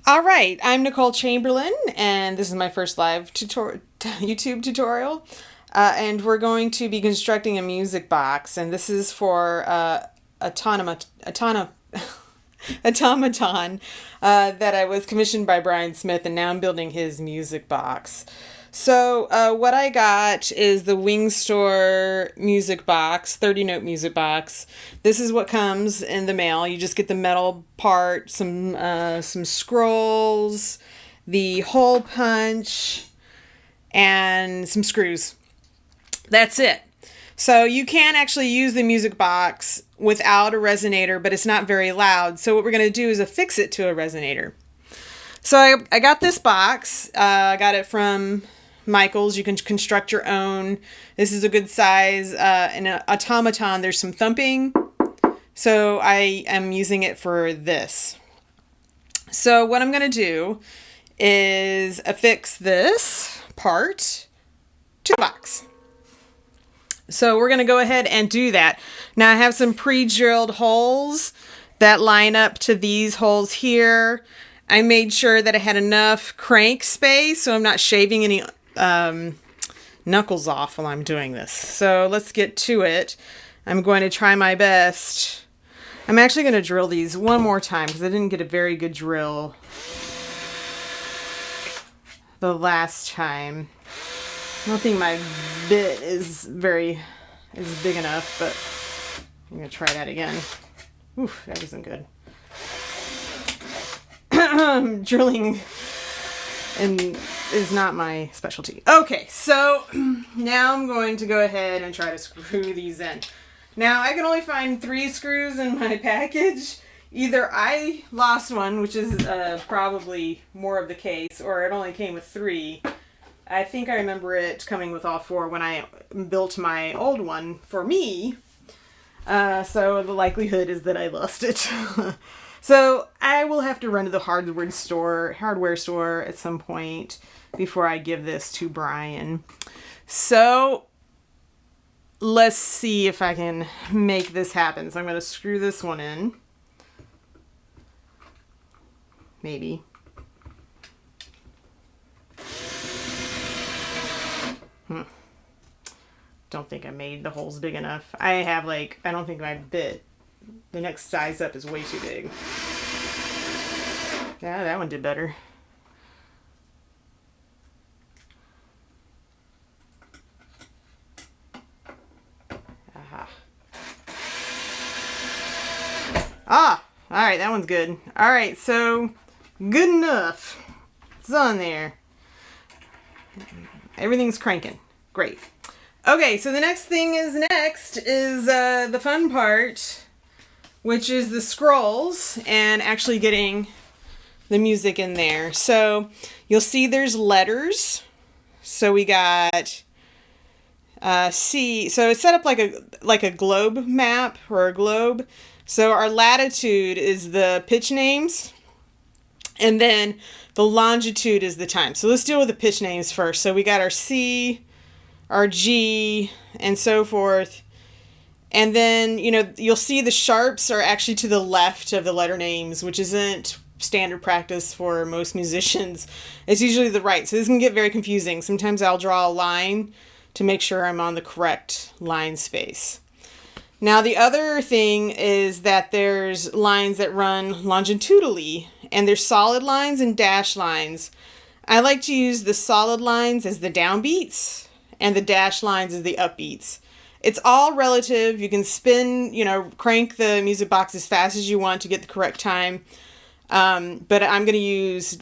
All right, I'm Nicole Chamberlain, and this is my first live YouTube tutorial. And we're going to be constructing a music box, and this is for automaton that I was commissioned by Brian Smith, and now I'm building his music box. So what I got is the Wingstore music box, 30-note music box. This is what comes in the mail. You just get the metal part, some scrolls, the hole punch, and some screws. That's it. So you can actually use the music box without a resonator, but it's not very loud. So what we're going to do is affix it to a resonator. So I got this box. I got it from Michaels. You can construct your own. This is a good size. In an automaton, there's some thumping. So I am using it for this. So what I'm going to do is affix this part to the box. So we're going to go ahead and do that. Now I have some pre-drilled holes that line up to these holes here. I made sure that I had enough crank space so I'm not shaving any knuckles off while I'm doing this. So let's get to it. I'm going to try my best. I'm actually going to drill these one more time because I didn't get a very good drill the last time. I don't think my bit is big enough, but I'm going to try that again. Oof, that isn't good. Drilling is not my specialty. Okay, so now I'm going to go ahead and try to screw these in. Now, I can only find 3 screws in my package. Either I lost one, which is probably more of the case, or it only came with 3. I think I remember it coming with all 4 when I built my old one for me. So the likelihood is that I lost it. So I will have to run to the hardware store at some point before I give this to Brian. So let's see if I can make this happen. So I'm going to screw this one in. Maybe. Don't think I made the holes big enough. I don't think my bit, the next size up is way too big. Yeah, that one did better. Aha. Ah, all right, that one's good. All right, so good enough. It's on there. Everything's cranking. Great. Okay, so the next is the fun part, which is the scrolls and actually getting the music in there. So you'll see there's letters. So we got C. So it's set up like a globe map or a globe. So our latitude is the pitch names, and then the longitude is the time. So let's deal with the pitch names first. So we got our C, our G, and so forth. And then, you'll see the sharps are actually to the left of the letter names, which isn't standard practice for most musicians. It's usually the right. So this can get very confusing. Sometimes I'll draw a line to make sure I'm on the correct line space. Now, the other thing is that there's lines that run longitudinally, and there's solid lines and dash lines. I like to use the solid lines as the downbeats and the dash lines as the upbeats. It's all relative. You can spin, crank the music box as fast as you want to get the correct time. But I'm going to use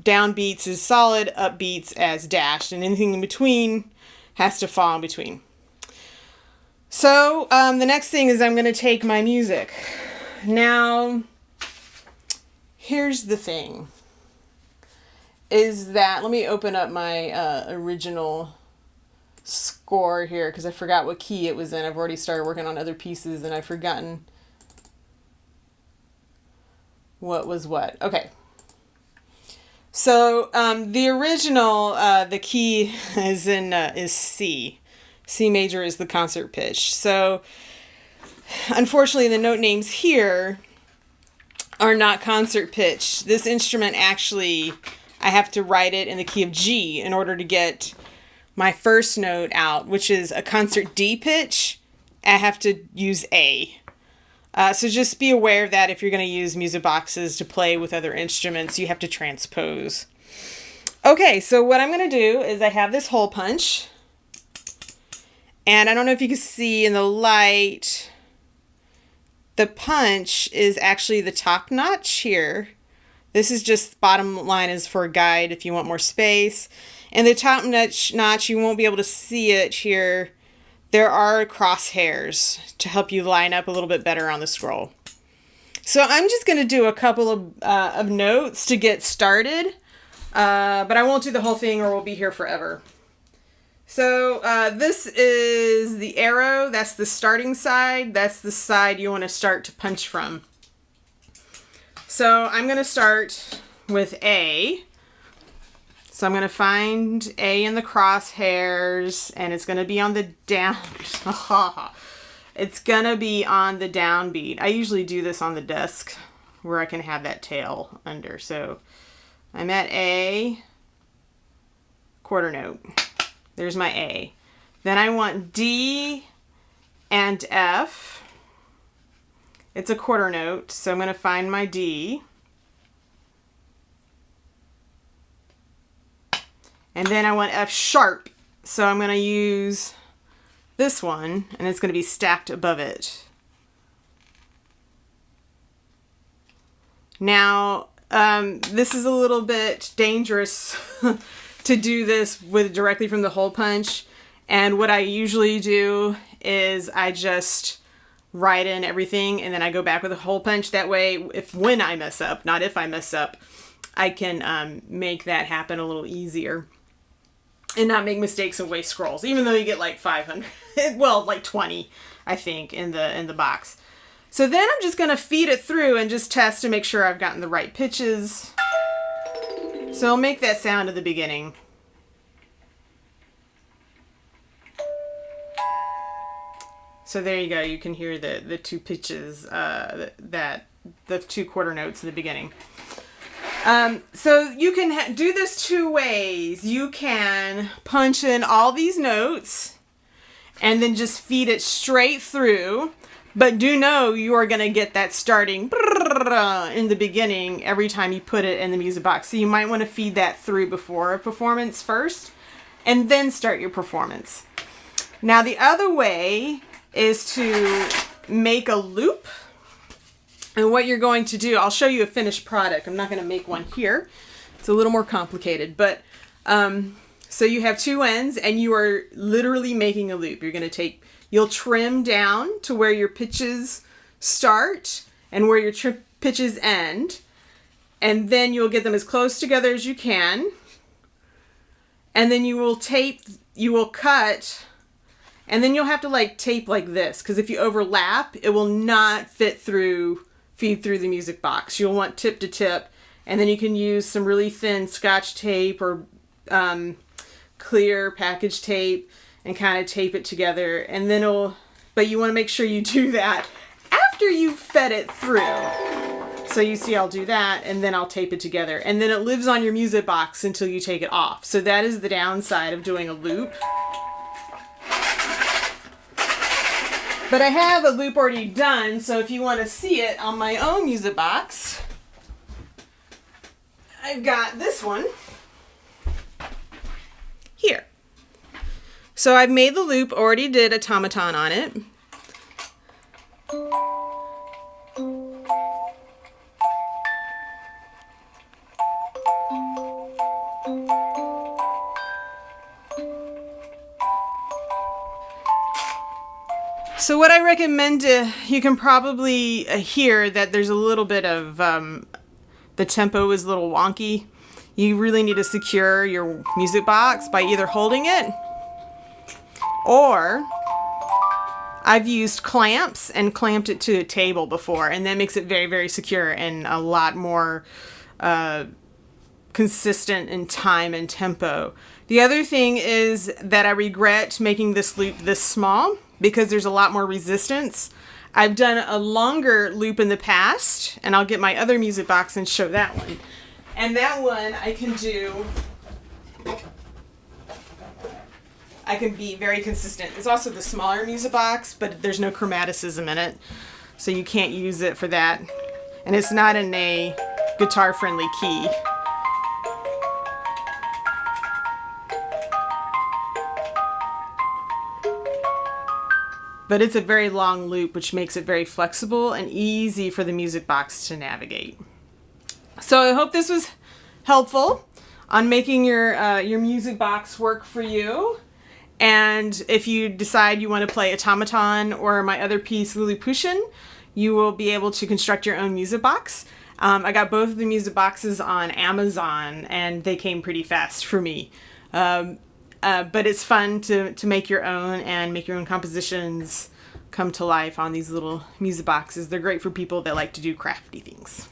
downbeats as solid, upbeats as dashed, and anything in between has to fall in between. So the next thing is I'm going to take my music. Now, here's the thing. Is that, let me open up my original score here because I forgot what key it was in. I've already started working on other pieces and I've forgotten what was what. Okay. So the original, the key is C. C major is the concert pitch. So unfortunately the note names here are not concert pitch. This instrument actually, I have to write it in the key of G in order to get my first note out, which is a concert D pitch. I have to use A. So just be aware of that if you're going to use music boxes to play with other instruments. You have to transpose. Okay, so what I'm going to do is I have this hole punch. And I don't know if you can see in the light, the punch is actually the top notch here. This is just, bottom line is for a guide if you want more space. And the top notch, you won't be able to see it here. There are crosshairs to help you line up a little bit better on the scroll. So I'm just going to do a couple of notes to get started. But I won't do the whole thing or we'll be here forever. So this is the arrow. That's the starting side. That's the side you want to start to punch from. So I'm going to start with A. So I'm going to find A in the crosshairs, and it's going to be on the down. It's going to be on the downbeat. I usually do this on the desk where I can have that tail under. So I'm at A, quarter note. There's my A. Then I want D and F. It's a quarter note, so I'm going to find my D. And then I want F sharp, so I'm going to use this one, and it's going to be stacked above it. Now, this is a little bit dangerous to do this with directly from the hole punch. And what I usually do is I just write in everything and then I go back with a hole punch. That way, when I mess up, not if I mess up, I can make that happen a little easier and not make mistakes and waste scrolls, even though you get like 500, well, like 20, I think, in the box. So then I'm just going to feed it through and just test to make sure I've gotten the right pitches. So I'll make that sound at the beginning. So there you go. You can hear the two pitches, the two quarter notes in the beginning. So you can do this two ways. You can punch in all these notes and then just feed it straight through. But do know you are going to get that starting in the beginning every time you put it in the music box. So you might want to feed that through before a performance first and then start your performance. Now the other way is to make a loop. And what you're going to do, I'll show you a finished product. I'm not going to make one here. It's a little more complicated. But so you have two ends and you are literally making a loop. You're going to you'll trim down to where your pitches start and where your pitches end. And then you'll get them as close together as you can. And then you will cut, and then you'll have to like tape like this, because if you overlap, it will not feed through the music box. You'll want tip to tip, and then you can use some really thin Scotch tape or clear package tape and kind of tape it together, and then but you want to make sure you do that after you've fed it through. So you see I'll do that, and then I'll tape it together, and then it lives on your music box until you take it off. So that is the downside of doing a loop. But I have a loop already done, so if you want to see it on my own music box, I've got this one here. So I've made the loop, already did automaton on it. So what I recommend, you can probably hear that there's a little bit of, the tempo is a little wonky. You really need to secure your music box by either holding it, or I've used clamps and clamped it to a table before, and that makes it very, very secure and a lot more consistent in time and tempo. The other thing is that I regret making this loop this small, because there's a lot more resistance. I've done a longer loop in the past, and I'll get my other music box and show that one. And that one I can be very consistent. It's also the smaller music box, but there's no chromaticism in it, so you can't use it for that. And it's not in a guitar-friendly key. But it's a very long loop, which makes it very flexible and easy for the music box to navigate. So I hope this was helpful on making your music box work for you. And if you decide you want to play Automaton or my other piece, Lilliputian, you will be able to construct your own music box. I got both of the music boxes on Amazon, and they came pretty fast for me. But it's fun to make your own and make your own compositions come to life on these little music boxes. They're great for people that like to do crafty things.